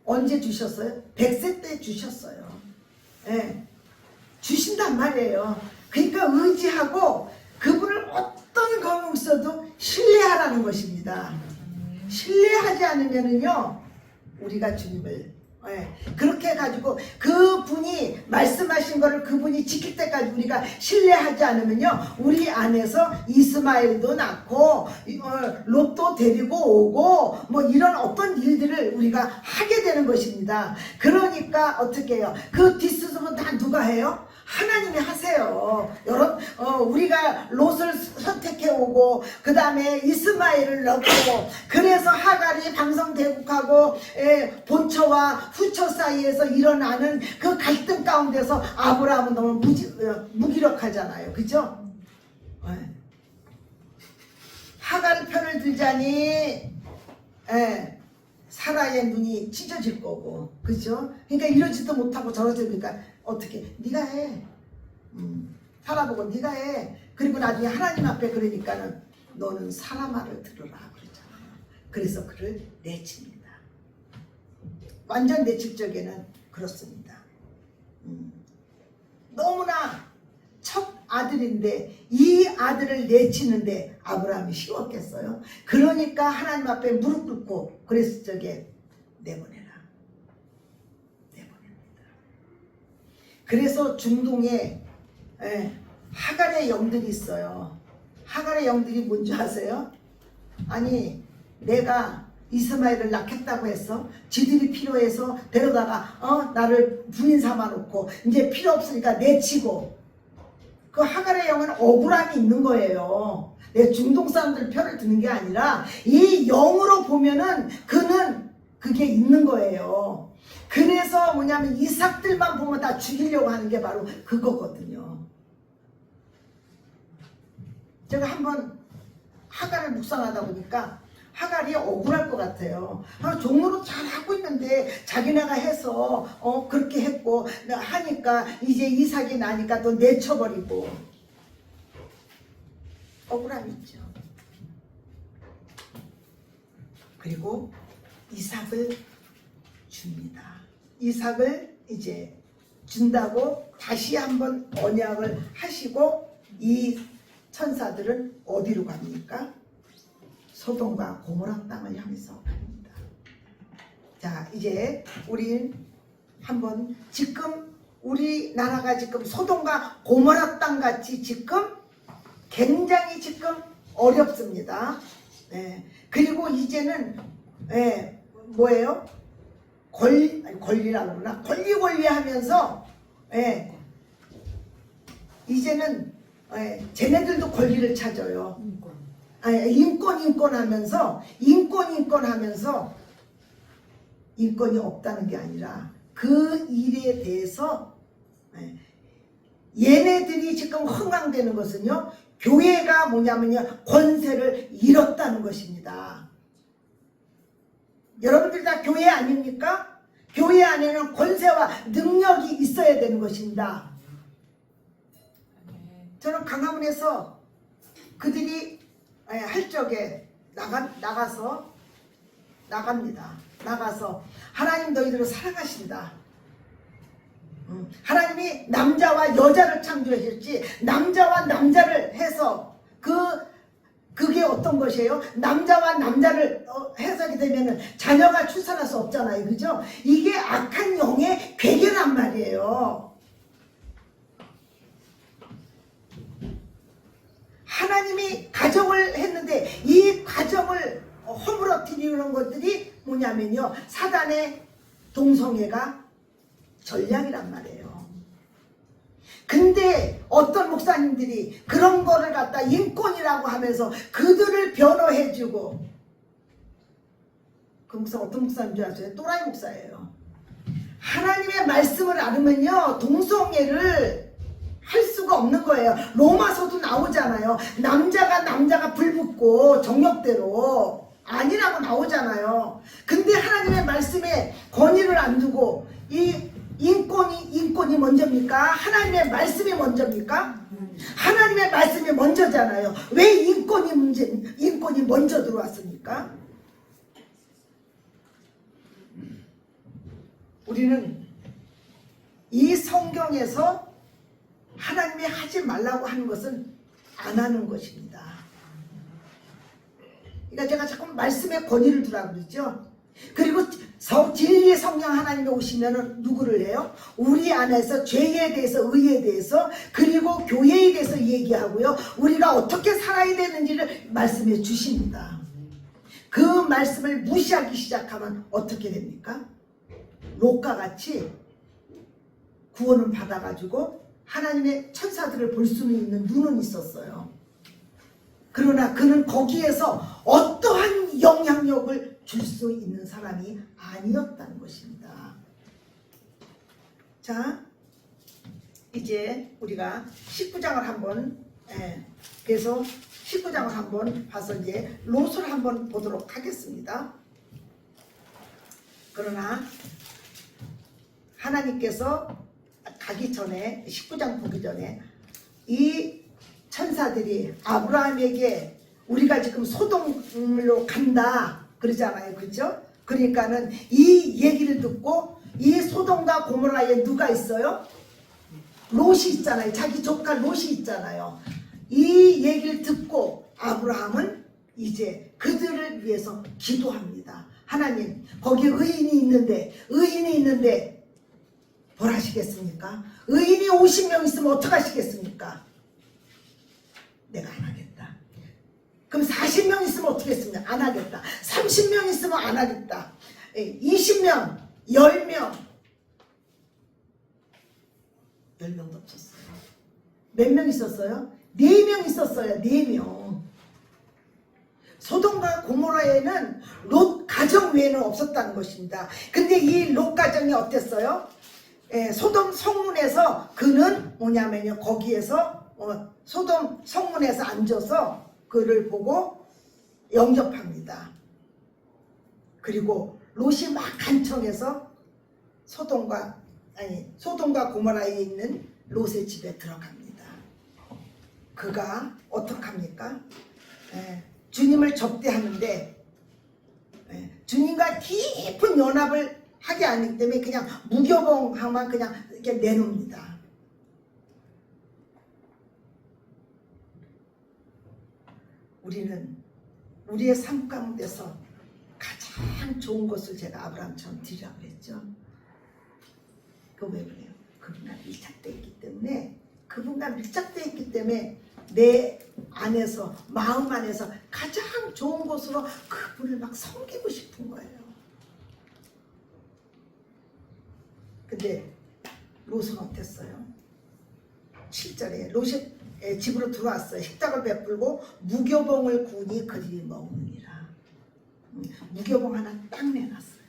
Speaker 1: 언제 주셨어요? 100세 때 주셨어요. 주신단 말이에요. 그러니까 의지하고 그분을 어떤 경우 있어도 신뢰하라는 것입니다. 신뢰하지 않으면은요, 우리가 주님을 그렇게 해가지고 그분이 말씀하신 거를 그분이 지킬 때까지 우리가 신뢰하지 않으면요, 우리 안에서 이스마엘도 낳고 롯도 데리고 오고 뭐 이런 어떤 일들을 우리가 하게 되는 것입니다. 그러니까 어떻게 해요? 그 뒷수습은 다 누가 해요? 하나님이 하세요. 여러분, 우리가 롯을 선택해 오고 그 다음에 이스마엘을 넣고, 그래서 하갈이 방성대국하고 본처와 후처 사이에서 일어나는 그 갈등 가운데서 아브라함은 너무 무기력하잖아요. 그죠? 하갈 편을 들자니 사라의 눈이 찢어질 거고, 그죠? 그러니까 이러지도 못하고 저러지도, 그러니까 어떻게 네가 해. 살아보고 네가 해. 그리고 나중에 하나님 앞에 그러니까는 너는 사람 말을 들으라 그러잖아요. 그래서 그를 내칩니다. 완전 내칠 적에는 그렇습니다. 너무나 첫 아들인데 이 아들을 내치는데 아브라함이 쉬웠겠어요? 그러니까 하나님 앞에 무릎 꿇고 그랬을 적에 내보내라. 그래서 중동에 하갈의 영들이 있어요. 하갈의 영들이 뭔지 아세요? 아니, 내가 이스마엘을 낳겠다고 했어. 지들이 필요해서 데려다가 나를 부인 삼아 놓고 이제 필요 없으니까 내치고. 그 하갈의 영은 억울함이 있는 거예요. 내 중동 사람들 편을 드는 게 아니라 이 영으로 보면은 그게 있는 거예요. 그래서 뭐냐면 이삭들만 보면 다 죽이려고 하는 게 바로 그거거든요. 제가 한번 하갈을 묵상하다 보니까 하갈이 억울할 것 같아요. 종으로 잘 하고 있는데 자기네가 해서 그렇게 했고 하니까 이제 이삭이 나니까 또 내쳐버리고, 억울함이 있죠. 그리고 이삭을 줍니다. 이삭을 이제 준다고 다시 한번 언약을 하시고, 이 천사들은 어디로 갑니까? 소돔과 고모라 땅을 향해서 갑니다. 자, 이제 우리 한번 지금 우리나라가 지금 소돔과 고모라 땅 같이 지금 굉장히 지금 어렵습니다. 그리고 이제는 뭐예요? 권리라고 그러나? 권리 하면서 이제는 쟤네들도 권리를 찾아요. 인권 하면서 인권이 없다는 게 아니라 그 일에 대해서 얘네들이 지금 흥황되는 것은요, 교회가 뭐냐면요, 권세를 잃었다는 것입니다. 여러분들 다 교회 아닙니까? 교회 안에는 권세와 능력이 있어야 되는 것입니다. 저는 강화문에서 그들이 할 적에 나갑니다. 나가서 하나님 너희들을 사랑하신다. 하나님이 남자와 여자를 창조하셨지, 남자와 남자를 해서 그게 어떤 것이에요? 남자와 남자를 해석이 되면은 자녀가 출산할 수 없잖아요. 그죠? 이게 악한 영의 괴계란 말이에요. 하나님이 가정을 했는데 이 가정을 허물어뜨리는 것들이 뭐냐면요, 사단의 동성애가 전략이란 말이에요. 근데 어떤 목사님들이 그런 거를 갖다 인권이라고 하면서 그들을 변호해주고, 그 목사 어떤 목사인 줄 아세요? 또라이 목사예요. 하나님의 말씀을 알으면요, 동성애를 할 수가 없는 거예요. 로마서도 나오잖아요. 남자가 불붙고 정욕대로 아니라고 나오잖아요. 근데 하나님의 말씀에 권위를 안 두고 이 인권이 먼저입니까? 하나님의 말씀이 먼저입니까? 하나님의 말씀이 먼저잖아요. 왜 인권이 먼저 들어왔습니까? 우리는 이 성경에서 하나님이 하지 말라고 하는 것은 안 하는 것입니다. 그러니까 제가 자꾸 말씀에 권위를 두라고 그러죠. 그리고 진리의 성령 하나님이 오시면은 누구를 해요? 우리 안에서 죄에 대해서, 의에 대해서, 그리고 교회에 대해서 얘기하고요. 우리가 어떻게 살아야 되는지를 말씀해 주십니다. 그 말씀을 무시하기 시작하면 어떻게 됩니까? 롯과 같이 구원을 받아가지고 하나님의 천사들을 볼 수는 있는 눈은 있었어요. 그러나 그는 거기에서 어떠한 영향력을 줄 수 있는 사람이 아니었다는 것입니다. 자, 이제 우리가 19장을 한번 그래서 19장을 한번 봐서 이제 롯을 한번 보도록 하겠습니다. 그러나 하나님께서 가기 전에 19장 보기 전에 이 천사들이 아브라함에게 우리가 지금 소돔으로 간다 그러잖아요. 그죠? 그러니까는 이 얘기를 듣고 이 소돔과 고모라에 누가 있어요? 롯이 있잖아요. 자기 조카 롯이 있잖아요. 이 얘기를 듣고 아브라함은 이제 그들을 위해서 기도합니다. 하나님, 거기 의인이 있는데 뭘 하시겠습니까? 의인이 50명 있으면 어떡하시겠습니까? 내가 안 하겠다. 그럼 40명 있으면 어떻게 했습니까? 안 하겠다. 30명 있으면 안 하겠다. 20명, 10명. 10명도 없었어요. 몇 명 있었어요? 4명 있었어요. 4명. 소돔과 고모라에는 롯 가정 외에는 없었다는 것입니다. 근데 이 롯 가정이 어땠어요? 소돔 성문에서 그는 뭐냐면요, 거기에서 소돔 성문에서 앉아서 그를 보고 영접합니다. 그리고 롯이 막 간청해서 소돔과 고모라에 있는 롯의 집에 들어갑니다. 그가 어떡합니까? 주님을 접대하는데 주님과 깊은 연합을 하지 않기 때문에 그냥 무교봉하만 그냥 이렇게 내놓습니다. 우리는 우리의 삶 가운데서 가장 좋은 것을 제가 아브라함처럼 드리라고 했죠. 그 왜 그래요? 그분과 밀착되어 있기 때문에 내 안에서, 마음 안에서 가장 좋은 곳으로 그분을 막 섬기고 싶은 거예요. 근데 롯은 어땠어요? 7절에 롯이 집으로 들어왔어요. 식탁을 베풀고 무교봉을 구우니 그들이 먹느니라. 무교봉 하나 딱 내놨어요.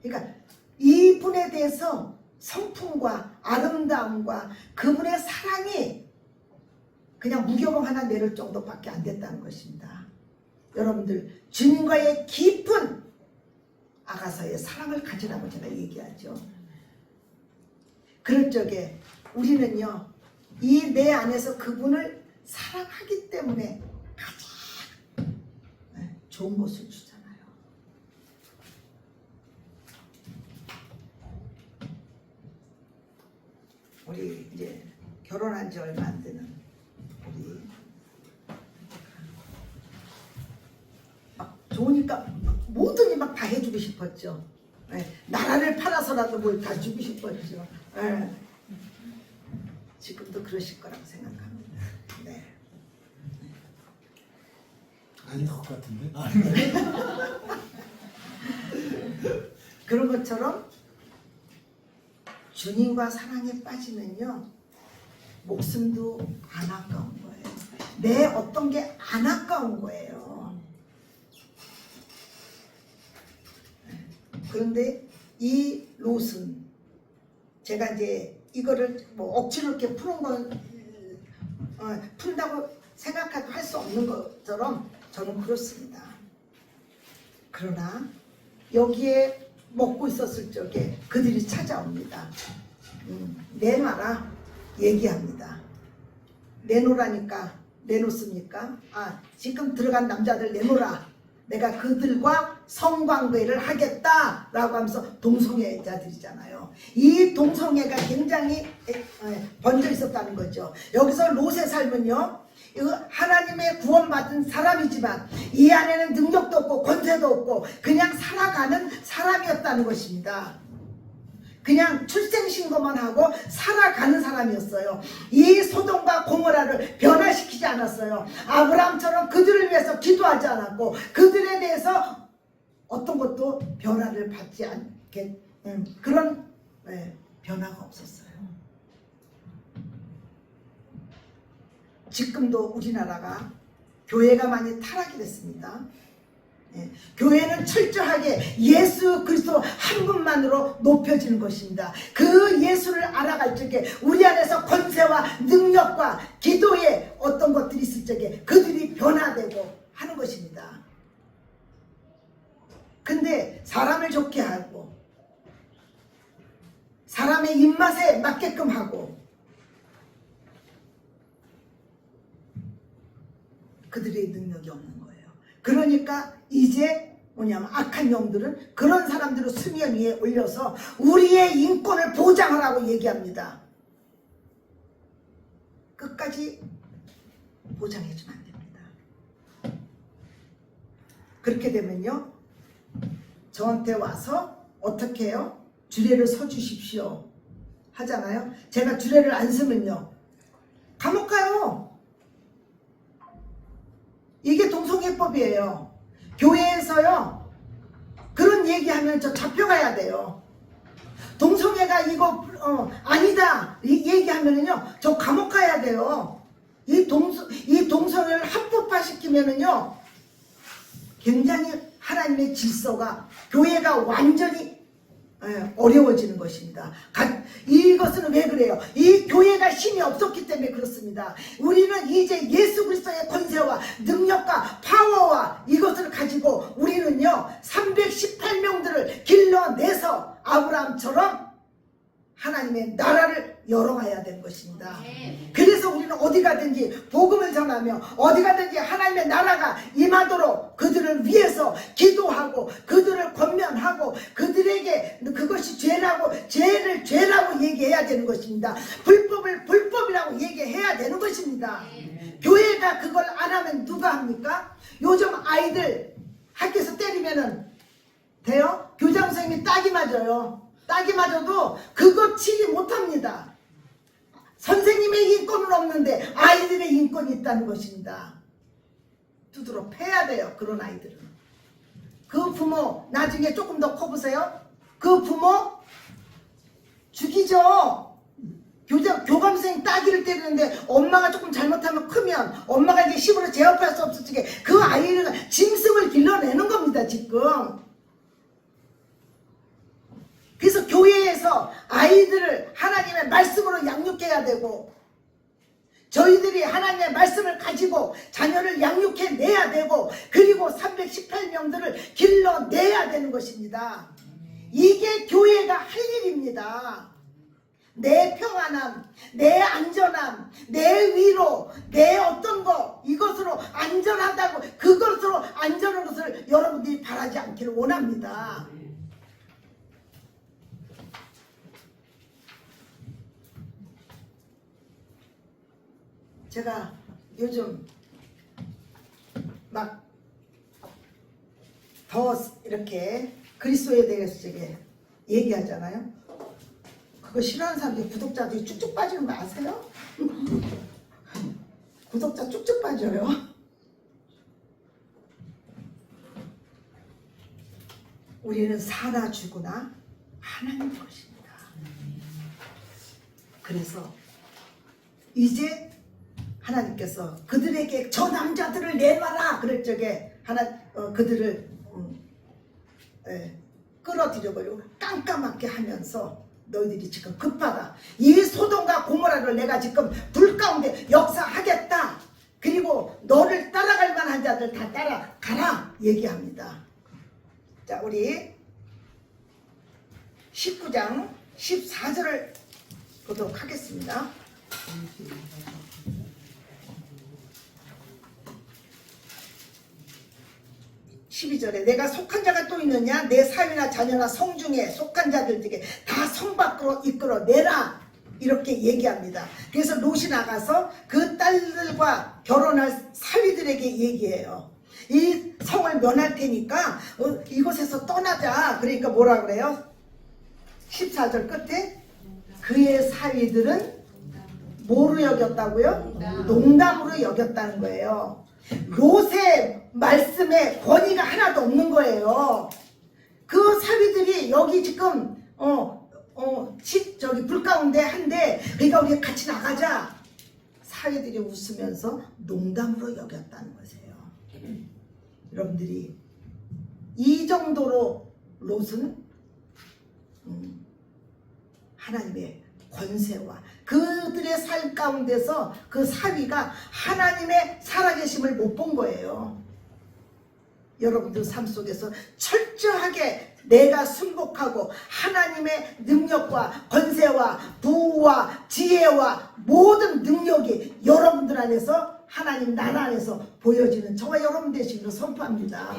Speaker 1: 그러니까 이분에 대해서 성품과 아름다움과 그분의 사랑이 그냥 무교봉 하나 내릴 정도밖에 안 됐다는 것입니다. 여러분들, 주님과의 깊은 아가서의 사랑을 가지라고 제가 얘기하죠. 그럴 적에 우리는요, 이 내 안에서 그분을 사랑하기 때문에 가장 좋은 것을 주잖아요. 우리 이제 결혼한 지 얼마 안 되는 우리 막 좋으니까 뭐든지 막 다 해주고 싶었죠. 나라를 팔아서라도 뭘 다 주고 싶었죠. 지금도 그러실 거라고 생각합니다. 네.
Speaker 3: 아닌 것 같은데?
Speaker 1: 그런 것처럼 주님과 사랑에 빠지면요, 목숨도 안 아까운 거예요. 내 어떤 게 안 아까운 거예요. 그런데 이 롯은 제가 이제 이거를 뭐 억지로 이렇게 푸는 건 푼다고 생각하고 할 수 없는 것처럼 저는 그렇습니다. 그러나 여기에 먹고 있었을 적에 그들이 찾아옵니다. 내놔라 얘기합니다. 내놓으라니까 내놓습니까? 지금 들어간 남자들 내놓으라. 내가 그들과 성관계를 하겠다라고 하면서 동성애자들이잖아요. 이 동성애가 굉장히 번져 있었다는 거죠. 여기서 롯의 삶은요, 하나님의 구원받은 사람이지만 이 안에는 능력도 없고 권세도 없고 그냥 살아가는 사람이었다는 것입니다. 그냥 출생신고만 하고 살아가는 사람이었어요. 이 소돔과 고모라를 변화시키지 않았어요. 아브라함처럼 그들을 위해서 기도하지 않았고 그들에 대해서 어떤 것도 변화를 받지 않게 그런 변화가 없었어요. 지금도 우리나라가 교회가 많이 타락이 됐습니다. 교회는 철저하게 예수 그리스도 한 분만으로 높여지는 것입니다. 그 예수를 알아갈 적에 우리 안에서 권세와 능력과 기도의 어떤 것들이 있을 적에 그들이 변화되고 하는 것입니다. 근데 사람을 좋게 하고 사람의 입맛에 맞게끔 하고 그들의 능력이 없는 거예요. 그러니까 이제 뭐냐면 악한 영들은 그런 사람들을 수면 위에 올려서 우리의 인권을 보장하라고 얘기합니다. 끝까지 보장해주면 안 됩니다. 그렇게 되면요, 저한테 와서 어떻게 해요? 주례를 서주십시오 하잖아요. 제가 주례를 안 쓰면요 감옥 가요. 이게 동성애법이에요. 교회에서요 그런 얘기하면 저 잡혀가야 돼요. 동성애가 이거 아니다 얘기하면은요 저 감옥 가야 돼요. 이 동성애를 합법화시키면은요 굉장히 하나님의 질서가 교회가 완전히 어려워지는 것입니다. 이것은 왜 그래요? 이 교회가 힘이 없었기 때문에 그렇습니다. 우리는 이제 예수 그리스도의 권세와 능력과 파워와 이것을 가지고 우리는요 318명들을 길러내서 아브라함처럼 하나님의 나라를 열어가야 되는 것입니다. 그래서 우리는 어디 가든지 복음을 전하며 어디 가든지 하나님의 나라가 임하도록 그들을 위해서 기도하고 그들을 권면하고 그들에게 그것이 죄를 죄라고 얘기해야 되는 것입니다. 불법을 불법이라고 얘기해야 되는 것입니다. 교회가 그걸 안 하면 누가 합니까? 요즘 아이들 학교에서 때리면은 돼요? 교장 선생님이 딱이 맞아요. 딱이 맞아도 그거 치지 못합니다. 선생님의 인권은 없는데 아이들의 인권이 있다는 것입니다. 두드러 패야 돼요. 그런 아이들은. 그 부모 나중에 조금 더 커보세요. 그 부모 죽이죠. 교감 선생님 따기를 때리는데 엄마가 조금 잘못하면 크면 엄마가 이제 힘으로 제어할 수 없을 적에 그 아이를 짐승을 길러내는 겁니다. 지금. 그래서 교회에서 아이들을 하나님의 말씀으로 양육해야 되고 저희들이 하나님의 말씀을 가지고 자녀를 양육해내야 되고 그리고 318명들을 길러내야 되는 것입니다. 이게 교회가 할 일입니다. 내 평안함, 내 안전함, 내 위로, 내 어떤 거 이것으로 안전하다고 그것으로 안전한 것을 여러분들이 바라지 않기를 원합니다. 제가 요즘 막 더 이렇게 그리스도에 대해서 얘기하잖아요. 그거 싫어하는 사람들이 구독자들이 쭉쭉 빠지는 거 아세요? 구독자 쭉쭉 빠져요. 우리는 사나 죽으나 하나님 것입니다. 그래서 이제 하나님께서 그들에게 저 남자들을 내놔라 그럴 적에 그들을 끌어들여버리고 깜깜하게 하면서 너희들이 지금 급하다. 이 소돔과 고모라를 내가 지금 불 가운데 역사하겠다. 그리고 너를 따라갈 만한 자들 다 따라가라 얘기합니다. 자, 우리 19장 14절을 보도록 하겠습니다. 12절에 내가 속한 자가 또 있느냐? 내 사위나 자녀나 성중에 속한 자들에게 다 성 밖으로 이끌어내라. 이렇게 얘기합니다. 그래서 롯이 나가서 그 딸들과 결혼할 사위들에게 얘기해요. 이 성을 면할 테니까 이곳에서 떠나자. 그러니까 뭐라 그래요? 14절 끝에 그의 사위들은 뭐로 여겼다고요? 농담으로 여겼다는 거예요. 롯의 말씀에 권위가 하나도 없는 거예요. 그 사위들이 여기 지금 저기 불 가운데 한데 그러니까 우리 같이 나가자. 사위들이 웃으면서 농담으로 여겼다는 거세요. 여러분들이 이 정도로 롯은 하나님의 권세와 그들의 삶 가운데서 그 사위가 하나님의 살아계심을 못 본 거예요. 여러분들 삶 속에서 철저하게 내가 순복하고 하나님의 능력과 권세와 부와 지혜와 모든 능력이 여러분들 안에서 하나님 나라 안에서 보여지는 저와 여러분 되시기를 선포합니다.